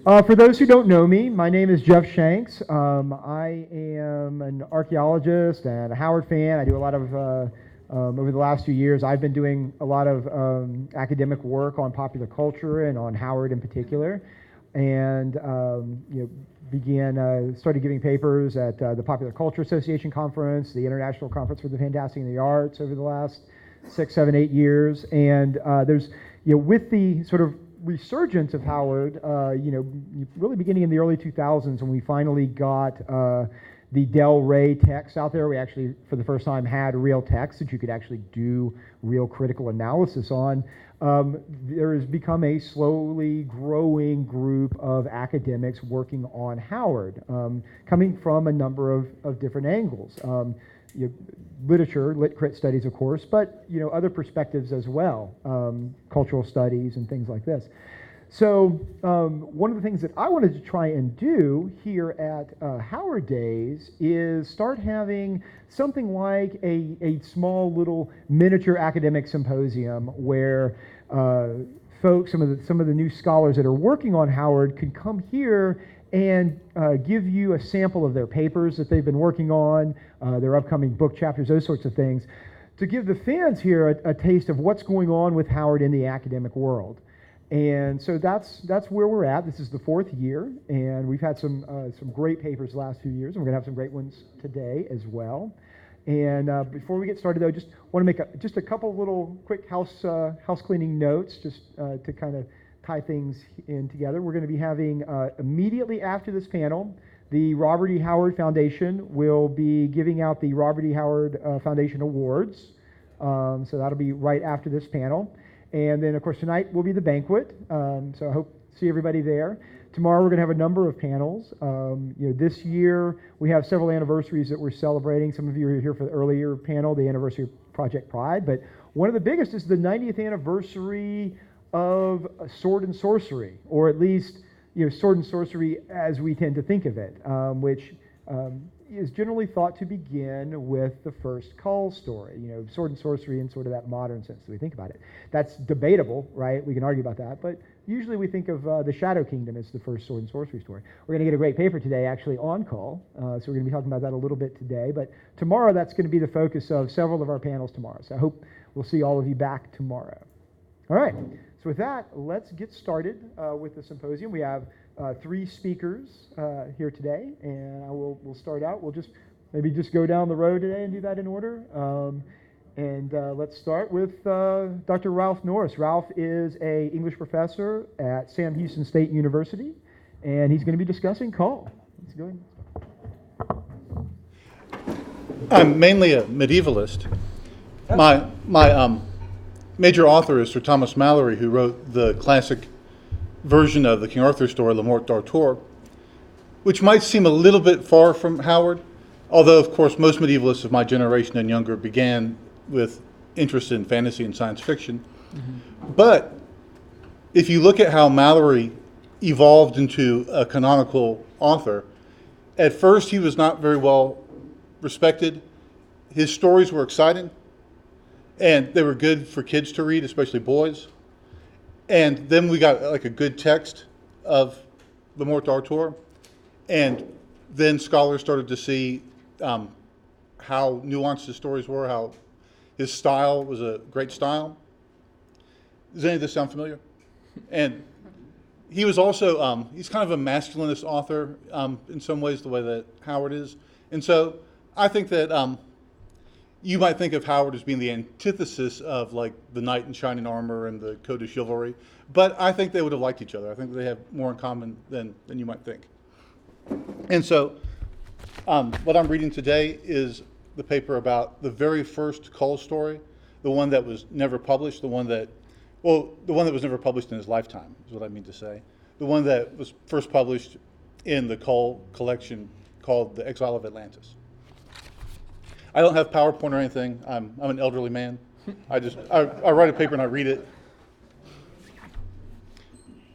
For those who don't know me, my name is Jeff Shanks. I am an archaeologist and a Howard fan. I do a lot of, over the last few years, I've been doing a lot of academic work on popular culture and on Howard in particular. And started giving papers at the Popular Culture Association Conference, the International Conference for the Fantastic and the Arts over the last 6, 7, 8 years. And there's, with the sort of resurgence of Howard, really beginning in the early 2000s when we finally got the Del Rey text out there. We actually, for the first time, had real text that you could actually do real critical analysis on. There has become a slowly growing group of academics working on Howard, coming from a number of different angles. Literature, lit crit studies, of course, but other perspectives as well, cultural studies and things like this. So one of the things that I wanted to try and do here at Howard Days is start having something like a small little miniature academic symposium where folks, some of the new scholars that are working on Howard could come here and give you a sample of their papers that they've been working on, their upcoming book chapters, those sorts of things, to give the fans here a taste of what's going on with Howard in the academic world. And so that's where we're at. This is the 4th year, and we've had some great papers the last few years, and we're going to have some great ones today as well. And before we get started, though, just want to make just a couple little quick house cleaning notes, just to kind of tie things in together. We're going to be having, immediately after this panel, the Robert E. Howard Foundation will be giving out the Robert E. Howard Foundation Awards. So that'll be right after this panel. And then, of course, tonight will be the banquet. So I hope to see everybody there. Tomorrow we're going to have a number of panels. This year we have several anniversaries that we're celebrating. Some of you are here for the earlier panel, the anniversary of Project Pride. But one of the biggest is the 90th anniversary of sword and sorcery, or at least sword and sorcery as we tend to think of it, which is generally thought to begin with the first Kull story, sword and sorcery in sort of that modern sense that we think about it. That's debatable, right? We can argue about that, but usually we think of the Shadow Kingdom as the first sword and sorcery story. We're going to get a great paper today actually on Kull, so we're going to be talking about that a little bit today, but tomorrow that's going to be the focus of several of our panels tomorrow, so I hope we'll see all of you back tomorrow. All right, so with that, let's get started with the symposium. We have 3 speakers here today, and we'll start out. We'll maybe go down the road today and do that in order. Let's start with Dr. Ralph Norris. Ralph is an English professor at Sam Houston State University, and he's going to be discussing Kull. Let's go ahead. I'm mainly a medievalist. My major author is Sir Thomas Malory, who wrote the classic version of the King Arthur story, Le Morte d'Arthur, which might seem a little bit far from Howard, although, of course, most medievalists of my generation and younger began with interest in fantasy and science fiction. Mm-hmm. But if you look at how Malory evolved into a canonical author, at first he was not very well respected. His stories were exciting, and they were good for kids to read, especially boys. And then we got like a good text of Le Morte d'Arthur, and then scholars started to see how nuanced his stories were, how his style was a great style. Does any of this sound familiar? And he was also, he's kind of a masculinist author in some ways, the way that Howard is. And so I think that you might think of Howard as being the antithesis of like the knight in shining armor and the code of chivalry, but I think they would have liked each other. I think they have more in common than you might think. And so what I'm reading today is the paper about the very first Kull story, the one that was never published, the one that was never published in his lifetime, is what I mean to say. The one that was first published in the Kull collection called The Exile of Atlantis. I don't have PowerPoint or anything. I'm an elderly man. I write a paper and I read it.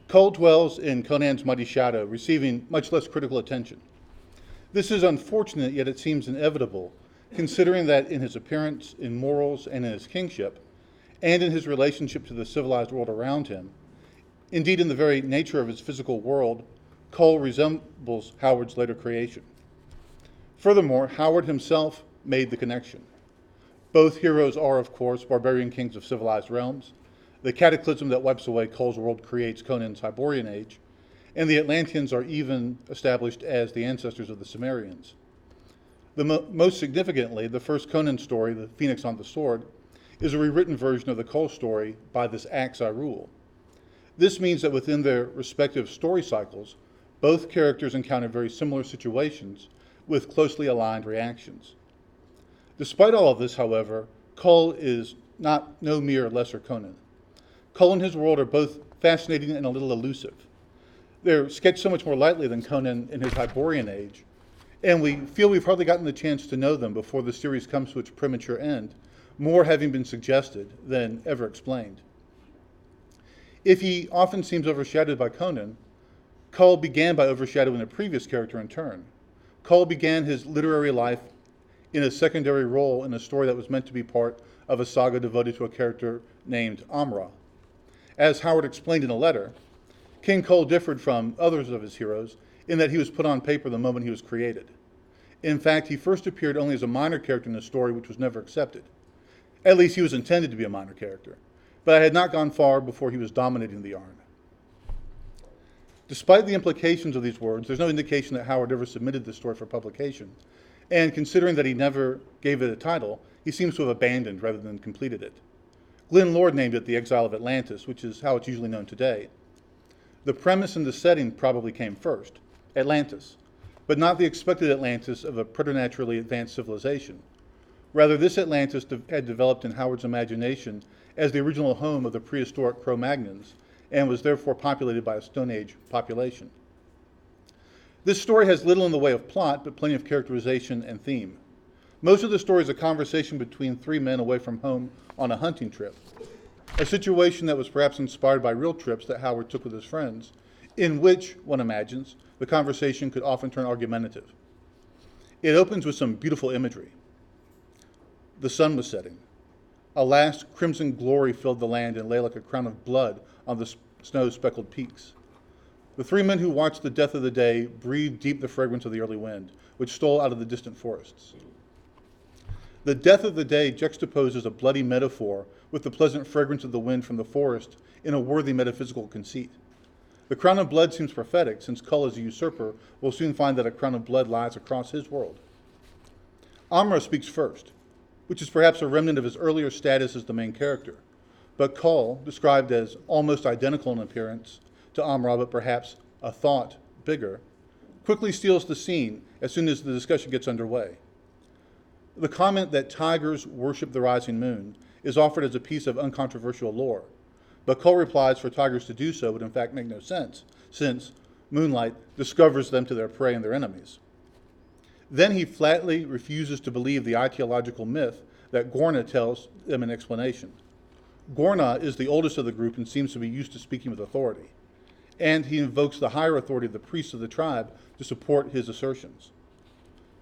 Kull dwells in Conan's mighty shadow, receiving much less critical attention. This is unfortunate, yet it seems inevitable, considering that in his appearance, in morals, and in his kingship, and in his relationship to the civilized world around him, Indeed, in the very nature of his physical world, Kull resembles Howard's later creation. Furthermore, Howard himself made the connection. Both heroes are, of course, barbarian kings of civilized realms. The cataclysm that wipes away Kull's world creates Conan's Hyborian age, and the Atlanteans are even established as the ancestors of the Cimmerians. Most significantly, the first Conan story, The Phoenix on the Sword, is a rewritten version of the Kull story by this axe I rule. This means that within their respective story cycles, both characters encounter very similar situations with closely aligned reactions. Despite all of this, however, Kull is no mere lesser Conan. Kull and his world are both fascinating and a little elusive. They're sketched so much more lightly than Conan in his Hyborian age, and we feel we've hardly gotten the chance to know them before the series comes to its premature end, more having been suggested than ever explained. If he often seems overshadowed by Conan, Kull began by overshadowing a previous character in turn. Kull began his literary life in a secondary role in a story that was meant to be part of a saga devoted to a character named Amra. As Howard explained in a letter, King Kull differed from others of his heroes in that he was put on paper the moment he was created. In fact, he first appeared only as a minor character in a story which was never accepted. At least he was intended to be a minor character, but I had not gone far before he was dominating the yarn. Despite the implications of these words, there's no indication that Howard ever submitted this story for publication, and considering that he never gave it a title, he seems to have abandoned rather than completed it. Glenn Lord named it The Exile of Atlantis, which is how it's usually known today. The premise and the setting probably came first, Atlantis, but not the expected Atlantis of a preternaturally advanced civilization. Rather, this Atlantis had developed in Howard's imagination as the original home of the prehistoric Cro-Magnons, and was therefore populated by a Stone Age population. This story has little in the way of plot, but plenty of characterization and theme. Most of the story is a conversation between three men away from home on a hunting trip, a situation that was perhaps inspired by real trips that Howard took with his friends, in which, one imagines, the conversation could often turn argumentative. It opens with some beautiful imagery. The sun was setting. A last crimson glory filled the land and lay like a crown of blood on the snow-speckled peaks. The three men who watched the death of the day breathed deep the fragrance of the early wind, which stole out of the distant forests. The death of the day juxtaposes a bloody metaphor with the pleasant fragrance of the wind from the forest in a worthy metaphysical conceit. The crown of blood seems prophetic, since Kull, as a usurper, will soon find that a crown of blood lies across his world. Amra speaks first, which is perhaps a remnant of his earlier status as the main character. But Kull, described as almost identical in appearance to Amra, but perhaps a thought bigger, quickly steals the scene as soon as the discussion gets underway. The comment that tigers worship the rising moon is offered as a piece of uncontroversial lore, but Kull replies for tigers to do so would in fact make no sense, since moonlight discovers them to their prey and their enemies. Then he flatly refuses to believe the ideological myth that Gorna tells them in explanation. Gorna is the oldest of the group and seems to be used to speaking with authority, and he invokes the higher authority of the priests of the tribe to support his assertions.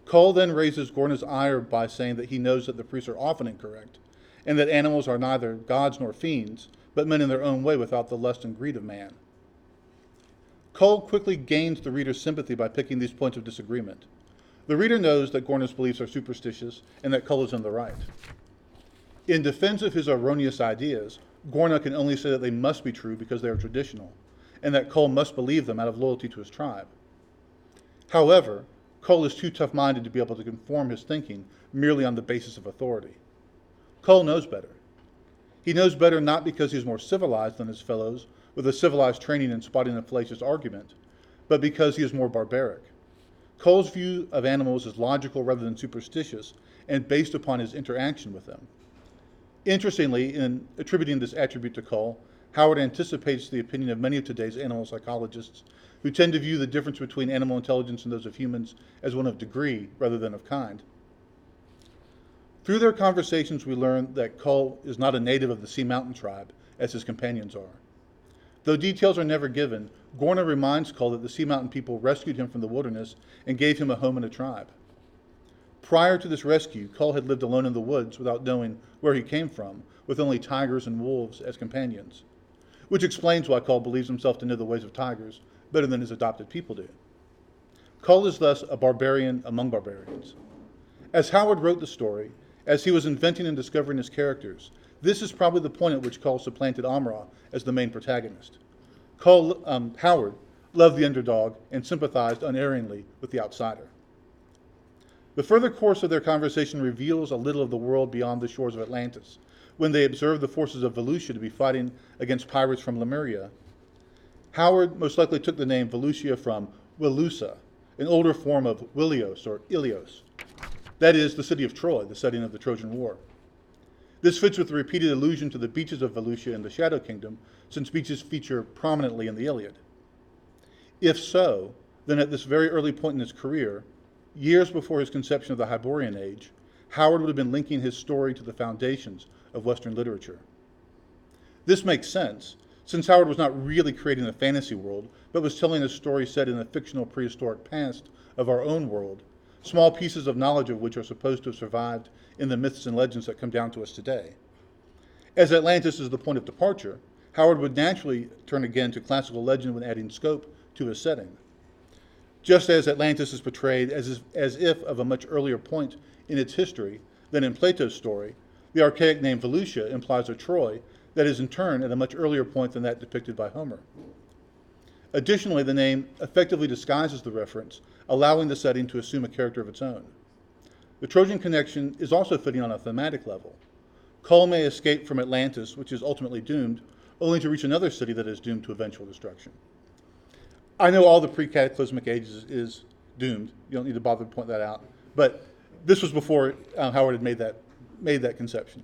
Kull then raises Gorna's ire by saying that he knows that the priests are often incorrect, and that animals are neither gods nor fiends, but men in their own way without the lust and greed of man. Kull quickly gains the reader's sympathy by picking these points of disagreement. The reader knows that Gorna's beliefs are superstitious and that Kull is in the right. In defense of his erroneous ideas, Gorna can only say that they must be true because they are traditional, and that Kull must believe them out of loyalty to his tribe. However, Kull is too tough-minded to be able to conform his thinking merely on the basis of authority. Kull knows better. He knows better not because he is more civilized than his fellows, with a civilized training in spotting a fallacious argument, but because he is more barbaric. Kull's view of animals is logical rather than superstitious, and based upon his interaction with them. Interestingly, in attributing this attribute to Kull, Howard anticipates the opinion of many of today's animal psychologists, who tend to view the difference between animal intelligence and those of humans as one of degree rather than of kind. Through their conversations, we learn that Kull is not a native of the Sea Mountain tribe, as his companions are. Though details are never given, Gorna reminds Kull that the Sea Mountain people rescued him from the wilderness and gave him a home and a tribe. Prior to this rescue, Kull had lived alone in the woods without knowing where he came from, with only tigers and wolves as companions. which explains why Kull believes himself to know the ways of tigers better than his adopted people do. Kull is thus a barbarian among barbarians. As Howard wrote the story, as he was inventing and discovering his characters, this is probably the point at which Kull supplanted Amra as the main protagonist. Howard loved the underdog and sympathized unerringly with the outsider. The further course of their conversation reveals a little of the world beyond the shores of Atlantis, when they observed the forces of Volusia to be fighting against pirates from Lemuria. Howard most likely took the name Volusia from Wilusa, an older form of Wilios or Ilios. That is, the city of Troy, the setting of the Trojan War. This fits with the repeated allusion to the beaches of Volusia in the Shadow Kingdom, since beaches feature prominently in the Iliad. If so, then at this very early point in his career, years before his conception of the Hyborian Age, Howard would have been linking his story to the foundations of Western literature. This makes sense, since Howard was not really creating a fantasy world, but was telling a story set in the fictional prehistoric past of our own world, small pieces of knowledge of which are supposed to have survived in the myths and legends that come down to us today. As Atlantis is the point of departure, Howard would naturally turn again to classical legend when adding scope to his setting. Just as Atlantis is portrayed as if of a much earlier point in its history than in Plato's story, the archaic name Volusia implies a Troy that is in turn at a much earlier point than that depicted by Homer. Additionally, the name effectively disguises the reference, allowing the setting to assume a character of its own. The Trojan connection is also fitting on a thematic level. Kull may escape from Atlantis, which is ultimately doomed, only to reach another city that is doomed to eventual destruction. I know all the pre-cataclysmic ages is doomed. You don't need to bother to point that out. But this was before Howard had made that conception.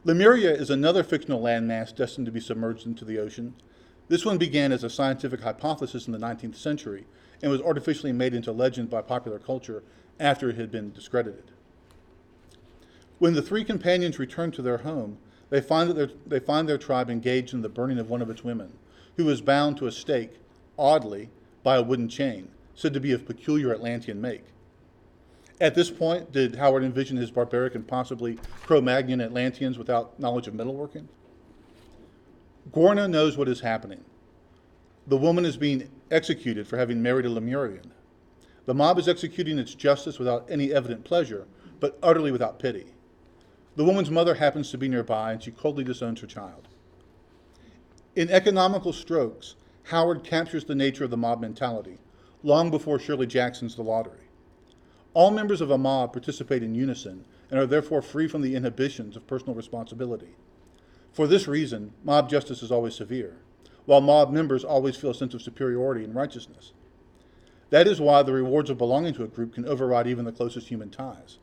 Lemuria is another fictional landmass destined to be submerged into the ocean. This one began as a scientific hypothesis in the 19th century and was artificially made into legend by popular culture after it had been discredited. When the three companions return to their home, they find their tribe engaged in the burning of one of its women, who was bound to a stake, oddly, by a wooden chain, said to be of peculiar Atlantean make. At this point, did Howard envision his barbaric and possibly Cro-Magnon Atlanteans without knowledge of metalworking? Gorna knows what is happening. The woman is being executed for having married a Lemurian. The mob is executing its justice without any evident pleasure, but utterly without pity. The woman's mother happens to be nearby, and she coldly disowns her child. In economical strokes, Howard captures the nature of the mob mentality, long before Shirley Jackson's The Lottery. All members of a mob participate in unison and are therefore free from the inhibitions of personal responsibility. For this reason, mob justice is always severe, while mob members always feel a sense of superiority and righteousness. That is why the rewards of belonging to a group can override even the closest human ties.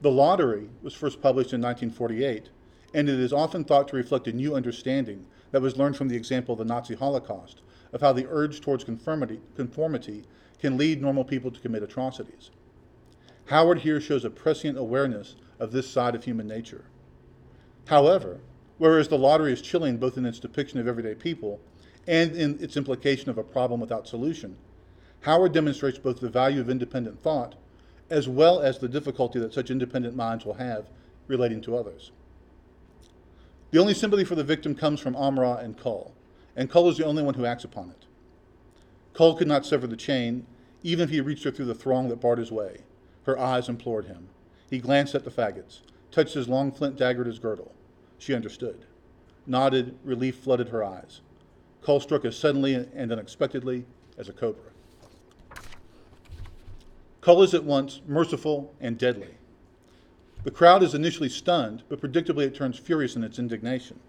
The Lottery was first published in 1948, and it is often thought to reflect a new understanding that was learned from the example of the Nazi Holocaust, of how the urge towards conformity can lead normal people to commit atrocities. Howard here shows a prescient awareness of this side of human nature. However, whereas The Lottery is chilling both in its depiction of everyday people and in its implication of a problem without solution, Howard demonstrates both the value of independent thought as well as the difficulty that such independent minds will have relating to others. The only sympathy for the victim comes from Amra and Kull is the only one who acts upon it. Kull could not sever the chain, even if he reached her through the throng that barred his way. Her eyes implored him. He glanced at the faggots, touched his long flint dagger at his girdle. She understood. Nodded, relief flooded her eyes. Kull struck as suddenly and unexpectedly as a cobra. Kull is at once merciful and deadly. The crowd is initially stunned, but predictably it turns furious in its indignation.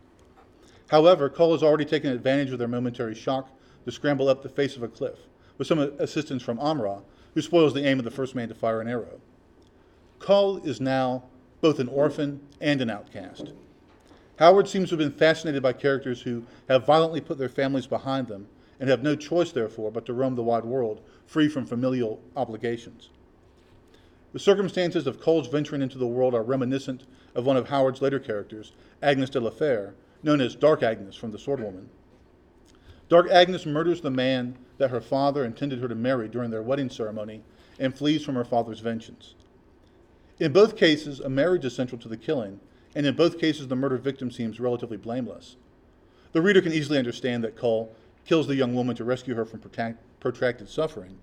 However, Kull has already taken advantage of their momentary shock to scramble up the face of a cliff, with some assistance from Amra, who spoils the aim of the first man to fire an arrow. Kull is now both an orphan and an outcast. Howard seems to have been fascinated by characters who have violently put their families behind them and have no choice, therefore, but to roam the wide world, free from familial obligations. The circumstances of Kull's venturing into the world are reminiscent of one of Howard's later characters, Agnes de la Fere, known as Dark Agnes from The Swordwoman. Dark Agnes murders the man that her father intended her to marry during their wedding ceremony and flees from her father's vengeance. In both cases, a marriage is central to the killing, and in both cases the murder victim seems relatively blameless. The reader can easily understand that Kull kills the young woman to rescue her from protracted suffering,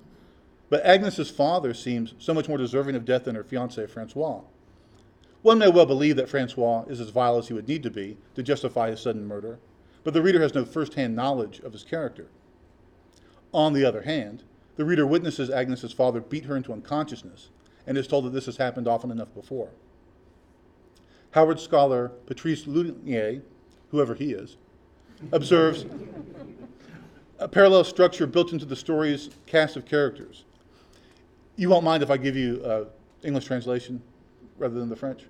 but Agnes's father seems so much more deserving of death than her fiancé, Francois. One may well believe that Francois is as vile as he would need to be to justify his sudden murder, but the reader has no first-hand knowledge of his character. On the other hand, the reader witnesses Agnes's father beat her into unconsciousness and is told that this has happened often enough before. Howard scholar Patrice Lunier, whoever he is, observes a parallel structure built into the story's cast of characters. You won't mind if I give you English translation rather than the French?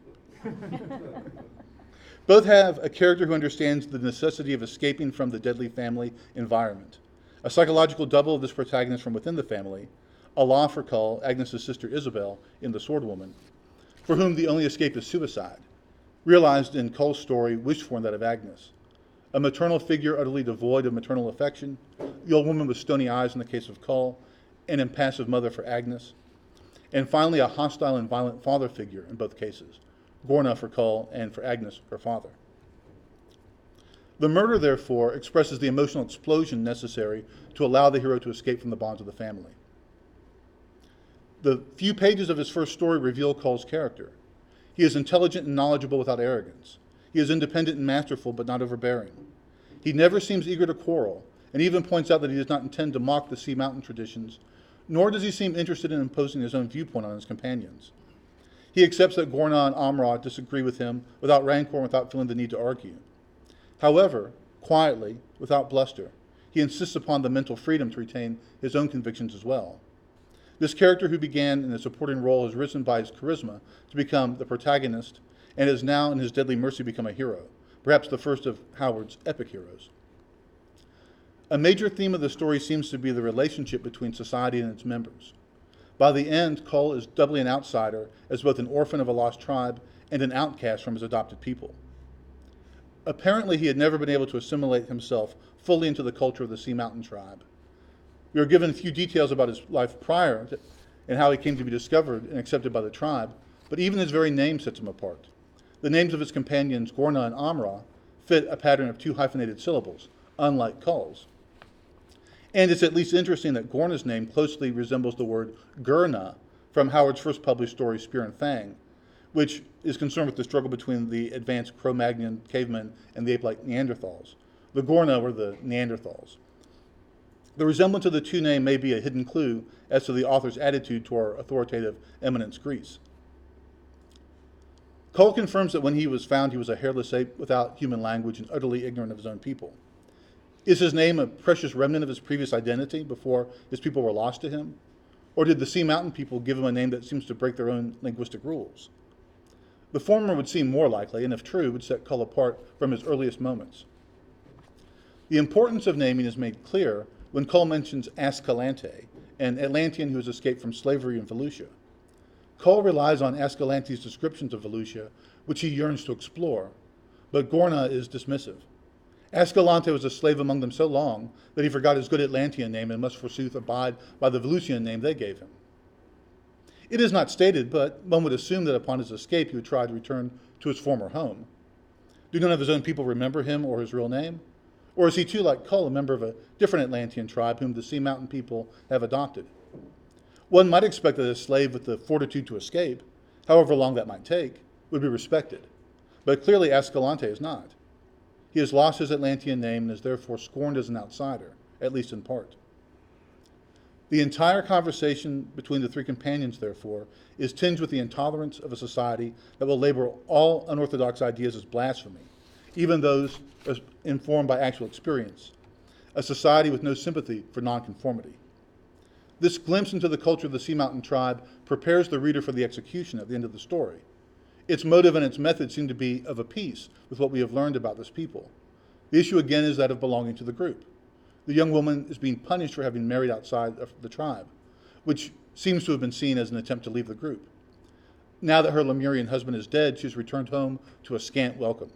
Both have a character who understands the necessity of escaping from the deadly family environment. A psychological double of this protagonist from within the family, a law for Kull, Agnes's sister Isabel, in The Sword Woman, for whom the only escape is suicide, realized in Kull's story, wished for in that of Agnes. A maternal figure utterly devoid of maternal affection, the old woman with stony eyes in the case of Kull, an impassive mother for Agnes, and finally a hostile and violent father figure in both cases, Gorna for Kull and for Agnes, her father. The murder, therefore, expresses the emotional explosion necessary to allow the hero to escape from the bonds of the family. The few pages of his first story reveal Kull's character. He is intelligent and knowledgeable without arrogance. He is independent and masterful, but not overbearing. He never seems eager to quarrel, and even points out that he does not intend to mock the Sea Mountain traditions, nor does he seem interested in imposing his own viewpoint on his companions. He accepts that Gorna and Amra disagree with him without rancor and without feeling the need to argue. However, quietly, without bluster, he insists upon the mental freedom to retain his own convictions as well. This character, who began in a supporting role, has risen by his charisma to become the protagonist and has now, in his deadly mercy, become a hero, perhaps the first of Howard's epic heroes. A major theme of the story seems to be the relationship between society and its members. By the end, Kull is doubly an outsider, as both an orphan of a lost tribe and an outcast from his adopted people. Apparently, he had never been able to assimilate himself fully into the culture of the Sea Mountain tribe. We are given a few details about his life prior and how he came to be discovered and accepted by the tribe, but even his very name sets him apart. The names of his companions, Gorna and Amra, fit a pattern of two hyphenated syllables, unlike Kull's. And it's at least interesting that Gorna's name closely resembles the word Gurna from Howard's first published story, Spear and Fang, which is concerned with the struggle between the advanced Cro-Magnon cavemen and the ape-like Neanderthals. The Gorna were the Neanderthals. The resemblance of the two names may be a hidden clue as to the author's attitude toward authoritative eminence Greece. Kull confirms that when he was found, he was a hairless ape without human language and utterly ignorant of his own people. Is his name a precious remnant of his previous identity before his people were lost to him? Or did the Sea Mountain people give him a name that seems to break their own linguistic rules? The former would seem more likely, and if true, would set Kull apart from his earliest moments. The importance of naming is made clear when Kull mentions Ascalante, an Atlantean who has escaped from slavery in Volusia. Kull relies on Ascalante's descriptions of Volusia, which he yearns to explore, but Gorna is dismissive. Ascalante was a slave among them so long that he forgot his good Atlantean name and must forsooth abide by the Volusian name they gave him. It is not stated, but one would assume that upon his escape he would try to return to his former home. Do none of his own people remember him or his real name? Or is he too, like Kull, a member of a different Atlantean tribe whom the Sea Mountain people have adopted? One might expect that a slave with the fortitude to escape, however long that might take, would be respected. But clearly Ascalante is not. He has lost his Atlantean name and is therefore scorned as an outsider, at least in part. The entire conversation between the three companions, therefore, is tinged with the intolerance of a society that will label all unorthodox ideas as blasphemy, even those informed by actual experience, a society with no sympathy for nonconformity. This glimpse into the culture of the Sea Mountain tribe prepares the reader for the execution at the end of the story. Its motive and its method seem to be of a piece with what we have learned about this people. The issue again is that of belonging to the group. The young woman is being punished for having married outside of the tribe, which seems to have been seen as an attempt to leave the group. Now that her Lemurian husband is dead, she has returned home to a scant welcome.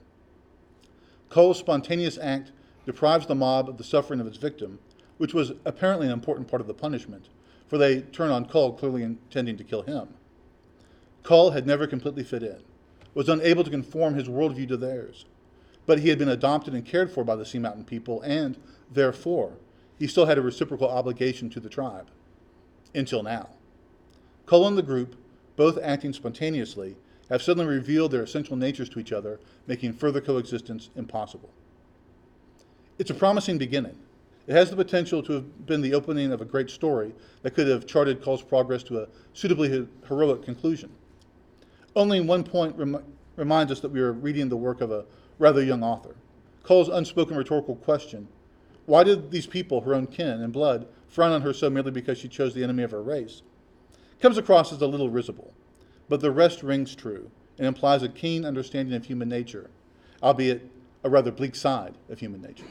Kull's spontaneous act deprives the mob of the suffering of its victim, which was apparently an important part of the punishment, for they turn on Kull, clearly intending to kill him. Kull had never completely fit in, was unable to conform his worldview to theirs. but he had been adopted and cared for by the Sea Mountain people, and therefore, he still had a reciprocal obligation to the tribe. Until now. Kull and the group, both acting spontaneously, have suddenly revealed their essential natures to each other, making further coexistence impossible. It's a promising beginning. It has the potential to have been the opening of a great story that could have charted Kull's progress to a suitably heroic conclusion. Only one point reminds us that we are reading the work of a rather young author. Kull's unspoken rhetorical question, why did these people, her own kin and blood, frown on her so merely because she chose the enemy of her race, comes across as a little risible, but the rest rings true and implies a keen understanding of human nature, albeit a rather bleak side of human nature.